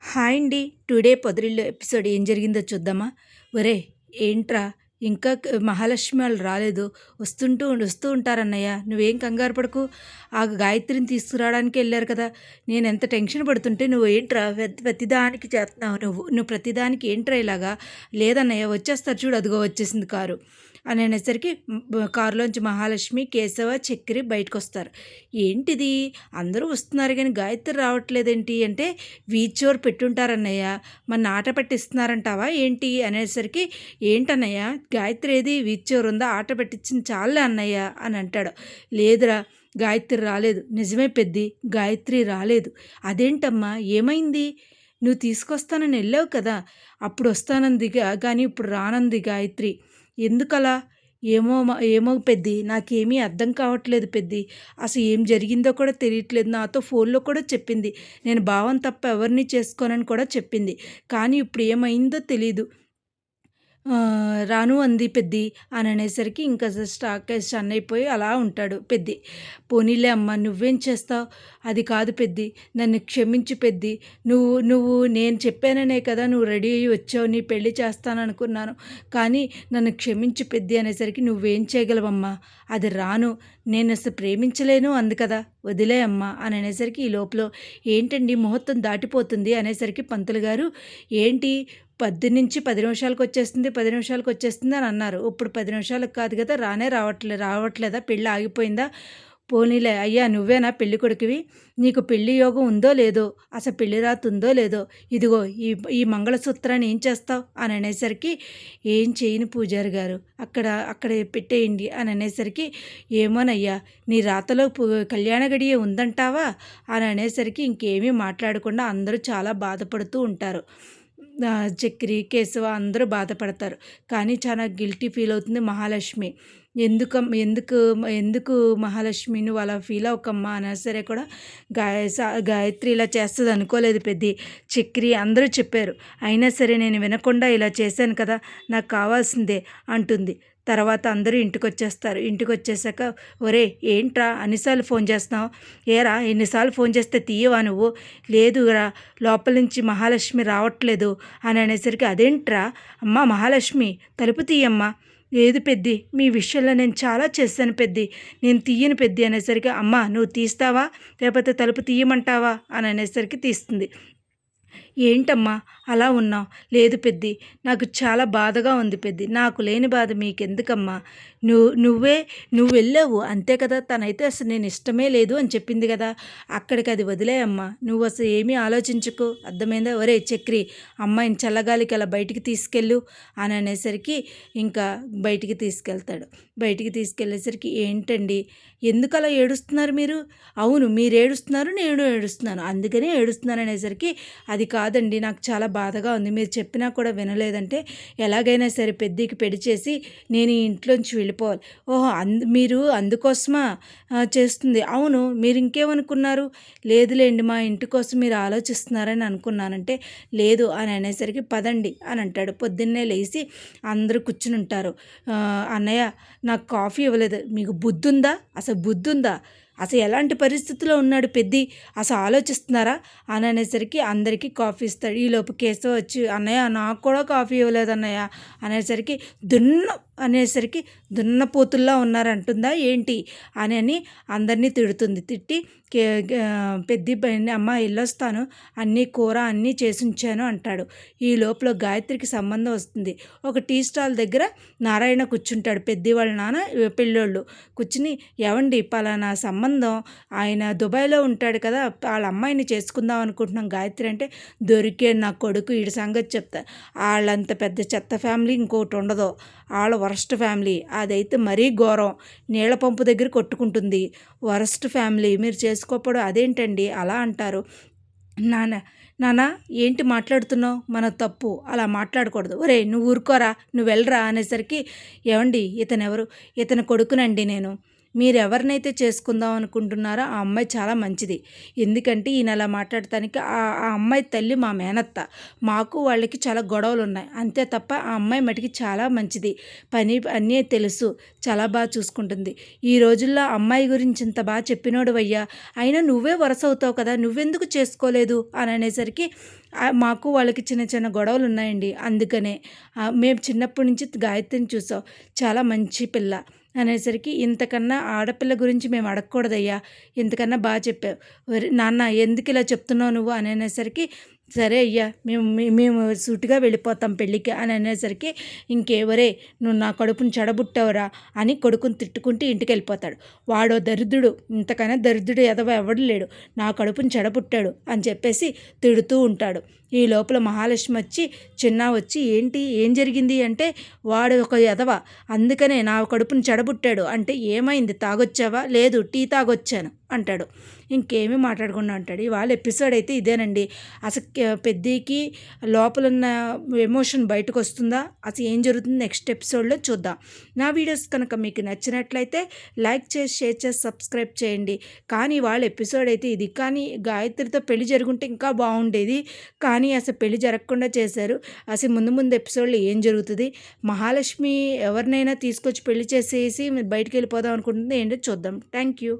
Hi అండి. Today పొదరిల్లు episode ఏం జరిగిందో చూద్దామా? ఒరేయ్! ఏంట్రా ఇంకా మహాలక్ష్మి వాళ్ళు రాలేదు. వస్తూ ఉంటారన్నయ్య. నువ్వేం కంగారు పడకు. ఆ గాయత్రిని తీసుకురావడానికి ఎళ్లారు కదా! నేనెంత టెన్షన్ పడుతుంటే నువ్వు ఏంట్రా ప్రతిదానికి చేత్తన్నావు నువ్వు. నువ్వు ప్రతిదానికి ఏంట్రా ఇలాగా? లేదన్నయ్య వచ్చేస్తారు చూడు అదిగో వచ్చేసింది కారు. అని అనేసరికి కారులోంచి మహాలక్ష్మి, కేశవ, చక్రి బయటకొస్తారు. ఏంటిది అందరూ వస్తున్నారు గానీ గాయత్రి రావట్లేదేంటి అంటే, వీచోర్ పెట్టుంటారన్నయ్య. మరి ఆట పట్టిస్తున్నారంటావా ఏంటి అనేసరికి, ఏంటన్నయ్య గాయత్రి ఏది వీచోర్ ఉందా? ఆట పట్టించింది చాలులే అన్నయ్య అని అంటాడు. లేదురా గాయత్రి రాలేదు. నిజమే పెద్ది గాయత్రి రాలేదు. అదేంటమ్మా ఏమైంది? నువ్వు తీసుకొస్తానని వెళ్ళావు కదా! అప్పుడు వస్తానంది కానీ ఇప్పుడు రానంది గాయత్రి. ఎందుకలా? ఏమో పెద్ది నాకేమీ అర్థం కావట్లేదు పెద్ది. అసలు ఏం జరిగిందో కూడా తెలియట్లేదు. నాతో ఫోన్లో కూడా చెప్పింది. నేను భావం తప్ప ఎవరిని చేసుకోనని కూడా చెప్పింది. కానీ ఇప్పుడు ఏమైందో తెలీదు. రాను అంది పెద్ది అని అనేసరికి ఇంకా స్టాక్ స్టన్ అయిపోయి అలా ఉంటాడు పెద్ది. పోనీలే అమ్మ నువ్వేం చేస్తావు? అది కాదు పెద్ది, నన్ను క్షమించు పెద్ది. నువ్వు నువ్వు నేను చెప్పాననే కదా నువ్వు రెడీ అయ్యి వచ్చావు. నీ పెళ్లి చేస్తాననుకున్నాను. కానీ నన్ను క్షమించు పెద్ది అనేసరికి నువ్వేం చేయగలవమ్మా? అది రాను. నేను అసలు ప్రేమించలేను అంది కదా! వదిలే అమ్మా అని అనేసరికి ఈ లోపల ఏంటండి ముహూర్తం దాటిపోతుంది అనేసరికి పంతులు గారు ఏంటి 10 నుంచి 10 నిమిషాలకు వచ్చేస్తుంది, 10 నిమిషాలకు వచ్చేస్తుంది అని అన్నారు. ఇప్పుడు 10 నిమిషాలకు కాదు కదా రావట్లేదా? పెళ్ళి ఆగిపోయిందా? పోనీలే అయ్యా నువ్వేనా పెళ్లి కొడుకువి? నీకు పెళ్లి యోగం ఉందో లేదో? అసలు పెళ్లి రాత ఉందో లేదో? ఇదిగో ఈ ఈ మంగళసూత్రాన్ని ఏం చేస్తావు అని అనేసరికి ఏం చేయను పూజారి గారు, అక్కడ పెట్టేయండి అని అనేసరికి ఏమోనయ్యా నీ రాతలో కళ్యాణ గడియ ఉందంటావా అని అనేసరికి ఇంకేమీ మాట్లాడకుండా అందరూ చాలా బాధపడుతూ ఉంటారు. చక్రి, కేశవ అందరూ బాధపడతారు. కానీ చాలా గిల్టీ ఫీల్ అవుతుంది మహాలక్ష్మి. ఎందుకు ఎందుకు మహాలక్ష్మి నువ్వు అలా ఫీల్ అవ్వకమ్మా అన్నా సరే కూడా గాయత్రి ఇలా చేస్తుంది అనుకోలేదు పెద్ది. చక్రి అందరూ చెప్పారు. అయినా సరే నేను వినకుండా ఇలా చేశాను కదా, నాకు కావాల్సిందే అంటుంది. తర్వాత అందరూ ఇంటికొచ్చేస్తారు. ఇంటికొచ్చేసాక ఒరే ఏంట్రా అన్నిసార్లు ఫోన్ చేస్తున్నావు? ఏరా ఎన్నిసార్లు ఫోన్ చేస్తే తీయవా నువ్వు? లేదురా లోపల నుంచి మహాలక్ష్మి రావట్లేదు అని అనేసరికి అదేంట్రా అమ్మా మహాలక్ష్మి తలుపు తీయమ్మా. లేదు పెద్ది మీ విషయంలో నేను చాలా చేశాను పెద్ది, నేను తీయను పెద్ది అనేసరికి అమ్మ నువ్వు తీస్తావా లేకపోతే తలుపు తీయమంటావా అని అనేసరికి తీస్తుంది. ఏంటమ్మా అలా ఉన్నావు? లేదు పెద్ది నాకు చాలా బాధగా ఉంది పెద్ది. నాకు లేని బాధ మీకెందుకమ్మా? నువ్వు వెళ్ళావు అంతే కదా. తనైతే అసలు నేను ఇష్టమే లేదు అని చెప్పింది కదా, అక్కడికి అది వదిలేయమ్మా. నువ్వు అసలు ఏమీ ఆలోచించుకో అర్థమైందా? ఒరే చక్రి అమ్మాయిని చల్లగాలికి అలా బయటికి తీసుకెళ్ళు అని అనేసరికి ఇంకా బయటికి తీసుకెళ్తాడు. బయటికి తీసుకెళ్ళేసరికి ఏంటండి ఎందుకు అలా ఏడుస్తున్నారు మీరు? అవును మీరు ఏడుస్తున్నారు, నేను ఏడుస్తున్నాను, అందుకనే ఏడుస్తున్నాను అనేసరికి అది కాదండి నాకు చాలా బాధగా ఉంది. మీరు చెప్పినా కూడా వినలేదంటే ఎలాగైనా సరే పెద్దికి పెళ్లి చేసి నేను ఈ ఇంట్లోంచి వెళ్ళిపోవాలి. ఓహో మీరు అందుకోసమా చేస్తుంది? అవును మీరు ఇంకేమనుకున్నారు? లేదులేండి మా ఇంటి కోసం మీరు ఆలోచిస్తున్నారని అనుకున్నానంటే లేదు అని అనేసరికి పదండి అని అంటాడు. పొద్దున్నే లేచి అందరూ కూర్చుని ఉంటారు. అన్నయ్య నాకు కాఫీ ఇవ్వలేదు. మీకు బుద్ధుందా? అసలు బుద్ధుందా? అసలు ఎలాంటి పరిస్థితిలో ఉన్నాడు పెద్ది అసలు ఆలోచిస్తున్నారా అని అనేసరికి అందరికీ కాఫీ ఇస్తాడు. ఈలోపు కేశవ వచ్చి అన్నయ్య నాకు కూడా కాఫీ ఇవ్వలేదు అన్నయ్య అనేసరికి అనేసరికి దున్నపోతుల్లా ఉన్నారంటుందా ఏంటి అని అందరినీ తిడుతుంది. తిట్టి పెద్ది అమ్మ వెళ్ళొస్తాను, అన్నీ కూర అన్నీ చేసి ఉంచాను అంటాడు. ఈ లోపల గాయత్రికి సంబంధం వస్తుంది. ఒక టీ స్టాల్ దగ్గర నారాయణ కూర్చుంటాడు. పెద్ది వాళ్ళ నాన్న పెళ్ళోళ్ళు కూర్చుని ఏవండి పలానా సంబంధం ఆయన దుబాయ్లో ఉంటాడు కదా, వాళ్ళ అమ్మాయిని చేసుకుందాం అనుకుంటున్నాం గాయత్రి అంటే దొరికే నా కొడుకు వీడి సంగతి చెప్తా. వాళ్ళంత పెద్ద చెత్త ఫ్యామిలీ ఇంకోటి ఉండదు. వాళ్ళ వరస్ట్ ఫ్యామిలీ అదైతే మరీ ఘోరం. నీళ్ళ పంపు దగ్గర కొట్టుకుంటుంది. వరస్ట్ ఫ్యామిలీ మీరు చేసుకోకపోవడం అదేంటండి అలా అంటారు. నాన్న ఏంటి మాట్లాడుతున్నావు? మన తప్పు అలా మాట్లాడకూడదు. ఒరే నువ్వు ఊరుకోరా, నువ్వు వెళ్ళరా అనేసరికి ఏవండి ఇతను ఎవరు? ఇతని కొడుకునండి నేను. మీరెవరినైతే చేసుకుందాం అనుకుంటున్నారో ఆ అమ్మాయి చాలా మంచిది. ఎందుకంటే ఈయన అలా మాట్లాడటానికి ఆ ఆ అమ్మాయి తల్లి మా మేనత్త. మాకు వాళ్ళకి చాలా గొడవలున్నాయి. అంతే తప్ప ఆ అమ్మాయి మటికి చాలా మంచిది. పని అన్నీ తెలుసు. చాలా చూసుకుంటుంది. ఈ రోజుల్లో అమ్మాయి గురించి ఇంత చెప్పినోడివయ్యా. అయినా నువ్వే వరసవుతావు కదా! నువ్వెందుకు చేసుకోలేదు అని అనేసరికి మాకు వాళ్ళకి చిన్న చిన్న గొడవలున్నాయండి. అందుకనే మేము చిన్నప్పటి నుంచి గాయత్రిని చూసాం. చాలా మంచి పిల్ల అనేసరికి ఇంతకన్నా ఆడపిల్ల గురించి మేము అడగకూడదయ్యా. ఇంతకన్నా చెప్పావు. నాన్న ఎందుకు ఇలా చెప్తున్నావు నువ్వు అని అనేసరికి సరే అయ్యా మేము సూటిగా వెళ్ళిపోతాం పెళ్ళికి అని అనేసరికి ఇంకెవరే నువ్వు నా కడుపుని చెడబుట్టావురా అని కొడుకుని తిట్టుకుంటూ ఇంటికి వెళ్ళిపోతాడు. వాడో దరిద్రుడు, ఇంతకన్నా దరిద్రుడు ఎదవ ఎవడు లేడు, నా కడుపుని చెడబుట్టాడు అని చెప్పేసి తిడుతూ ఉంటాడు. ఈ లోపల మహాలక్ష్మి వచ్చి వచ్చి ఏంటి ఏం జరిగింది అంటే వాడు ఒక ఎదవ, అందుకనే నా కడుపుని చెడబుట్టాడు అంటే ఏమైంది, తాగొచ్చావా, లేదు టీ తాగొచ్చాను అంటాడు. ఇంకేమీ మాట్లాడకుండా ఉంటాడు. ఇవాళ ఎపిసోడ్ అయితే ఇదేనండి. అసలు పెద్దికి లోపలున్న ఎమోషన్ బయటకు వస్తుందా, అసలు ఏం జరుగుతుంది నెక్స్ట్ ఎపిసోడ్లో చూద్దాం. నా వీడియోస్ కనుక మీకు నచ్చినట్లయితే లైక్ చేసి షేర్ చేసి సబ్స్క్రైబ్ చేయండి. కానీ వాళ్ళ ఎపిసోడ్ అయితే ఇది. కానీ గాయత్రితో పెళ్లి జరుగుంటే ఇంకా బాగుండేది. కానీ అసలు పెళ్లి జరగకుండా చేశారు. అసలు ముందు ముందు ఎపిసోడ్లో ఏం జరుగుతుంది, మహాలక్ష్మి ఎవరినైనా తీసుకొచ్చి పెళ్లి చేసేసి బయటికి వెళ్ళిపోదాం అనుకుంటుంది ఏంటో చూద్దాం. Thank you.